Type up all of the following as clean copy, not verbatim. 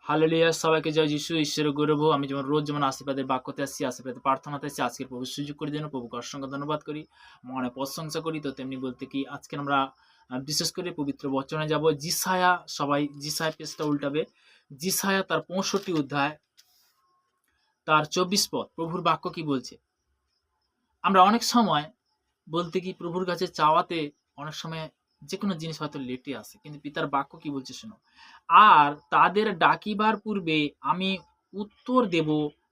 Hallelujah! সবাইকে জয় যিশু। ঈশ্বরের গৌরব হোক। আমি যেমন রোজ যেমন আশীর্বাদের বাক্যতে আসছি, আশীর্বাদের প্রার্থনাতে আসছি। আজকের প্রভু সুযোগ করে দেন। প্রভুকে অসংখ্য ধন্যবাদ করি। মনে প্রশংসা করি। তো তেমনি বলতে কি আজকে আমরা বিশেষ করে পবিত্র বচনে যাব। যিশায়া, সবাই যিশায়া পেজটা উল্টাবে। যিশায়া তার ৬৫ অধ্যায় তার ২৪ পদ। প্রভুর বাক্য কি বলছে? আমরা অনেক সময় বলতে কি প্রভুর কাছে চাওয়াতে অনেক সময় যেকোনো জিনিস হয়তো লেটে আসে। কিন্তু পিতার বাক্য কি বলছে শোনো। আর তাদের ডাকিবার পূর্বে আমি উত্তর দেব,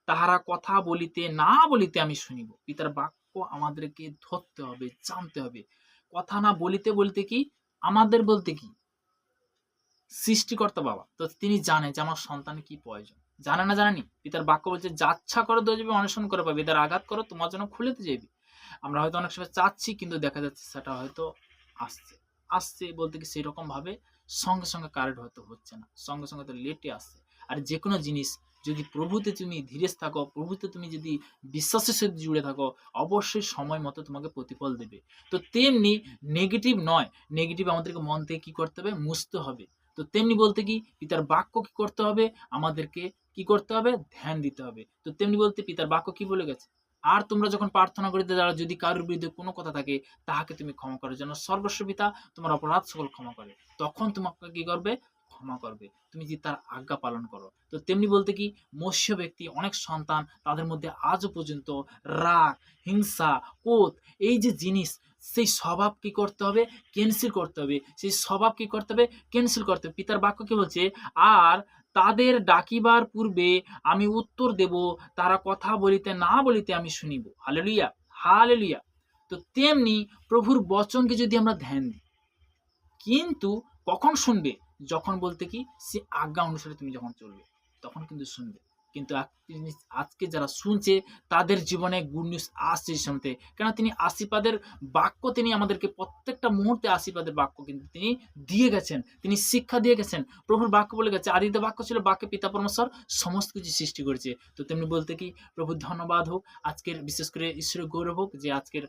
তাহারা কথা বলিতে না বলিতে আমি শুনিব। পিতার বাক্য আমাদেরকে ধরতে হবে, জানতে হবে। কথা না বলিতে বলতে কি? আমাদের বলতে কি? সৃষ্টিকর্তা বাবা। তো তিনি জানেন যে আমার সন্তানের কি প্রয়োজন। জানে না জানেনি? পিতার বাক্য বলছে, যাচ্ছা করো দেওয়া যাবে, অনশন করে পাবে। এদের আঘাত করো তোমার জন্য খুলেতে যাইবে। আমরা হয়তো অনেক সময় চাচ্ছি কিন্তু দেখা যাচ্ছে সেটা হয়তো আসছে। আসছে বলতে কি সেরকম ভাবে সঙ্গে, সঙ্গে কারেক্ট হয়তো হচ্ছে না। সঙ্গে, সঙ্গে তো লেটে আসছে। আর যেকোনো জিনিস যদি প্রভুতে তুমি ধীরেজ থাকো, প্রভুতে তুমি যদি বিশ্বাসের সাথে জুড়ে থাকো, অবশ্যই সময় মতো তোমাকে প্রতিফল দেবে। তো তেমনি নেগেটিভ নয়, নেগেটিভ আমাদেরকে মন থেকে কি করতে হবে? মুছতে হবে। তো তেমনি বলতে কি পিতার বাক্য কি করতে হবে? আমাদেরকে কি করতে হবে? ধ্যান দিতে হবে। তো তেমনি বলতে পিতার বাক্য কি বলে গেছে? আর তোমরা যখন প্রার্থনা করিতে দাঁড়াও, যদি কারোর বিরুদ্ধে কোনো কথা থাকে, তাহাকে তুমি ক্ষমা করো, যেন সর্বস্ব পিতা তোমার অপরাধ সকল ক্ষমা করে। তখন তোমাকে কি করবে? ক্ষমা করবে। তুমি যদি তার আজ্ঞা পালন করো। তো তেমনি বলতে কি মৎস্য ব্যক্তি অনেক সন্তান, তাদের মধ্যে আজও পর্যন্ত রাগ, হিংসা, ক্রোধ, এই যে জিনিস, সেই স্বভাব কি করতে হবে? ক্যানসেল করতে হবে। সেই স্বভাব কি করতে হবে? ক্যানসেল করতে হবে। পিতার বাক্য কি বলছে? আর তাদের ডাকিবার পূর্বে আমি উত্তর দেব, তারা কথা বলিতে না বলিতে আমি শুনিব। হালেলুয়া! হালেলুয়া! তো তেমনি প্রভুর বচনকে যদি আমরা ধ্যান দিই, কিন্তু কখন শুনবে? যখন বলতে কি সে আজ্ঞা অনুসারে তুমি যখন চলবে, তখন কিন্তু শুনবে। কিন্তু আজকে যারা শুনছে তাদের জীবনে গুড নিউজ আসছে শুনতে। কেন? তিনি আশীর্বাদের বাক্য তিনি আমাদেরকে প্রত্যেকটা মুহূর্তে আশীর্বাদের বাক্য কিন্তু তিনি দিয়ে গেছেন। তিনি শিক্ষা দিয়ে গেছেন। প্রভুর বাক্য বলে গেছে, আদিতে বাক্য ছিল, বাক্যে পিতা পরমেশ্বর সমস্ত কিছু সৃষ্টি করেছে। তো তেমনি বলতে কি প্রভুর ধন্যবাদ হোক। আজকের বিশেষ করে ঈশ্বরের গৌরব হোক যে আজকের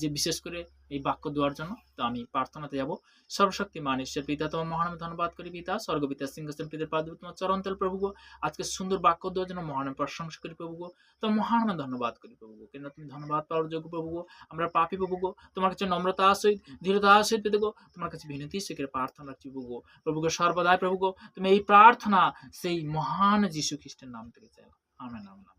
যে বিশেষ করে এই বাক্য দেওয়ার জন্য। তো আমি প্রার্থনাতে যাব। সর্বশক্তিমান ঈশ্বর পিতা, তোমার মহান আমি ধন্যবাদ করি পিতা। স্বর্গপিতা সিংহাসন পিতার পাদ তোমার চরণতল প্রভু গো। আজকে সুন্দর বাক্য দেওয়ার জন্য মহান আমি প্রশংসা করি প্রভু গো। তোমার মহান আমি ধন্যবাদ করি প্রভু গো। কেন তুমি ধন্যবাদ পাওয়ার যোগ্য প্রভু গো। আমরা পাপী প্রভু গো। তোমার কাছে নম্রতা সহিত, দৃঢ়তা সহিত পেতে গো। তোমার কাছে বিনতি শিখে প্রার্থনা রাখছি প্রভু গো। প্রভু গো সর্বদাই প্রভু গো, তুমি এই প্রার্থনা সেই মহান যীশু খ্রিস্টের নাম থেকে চাই। Amen, amen.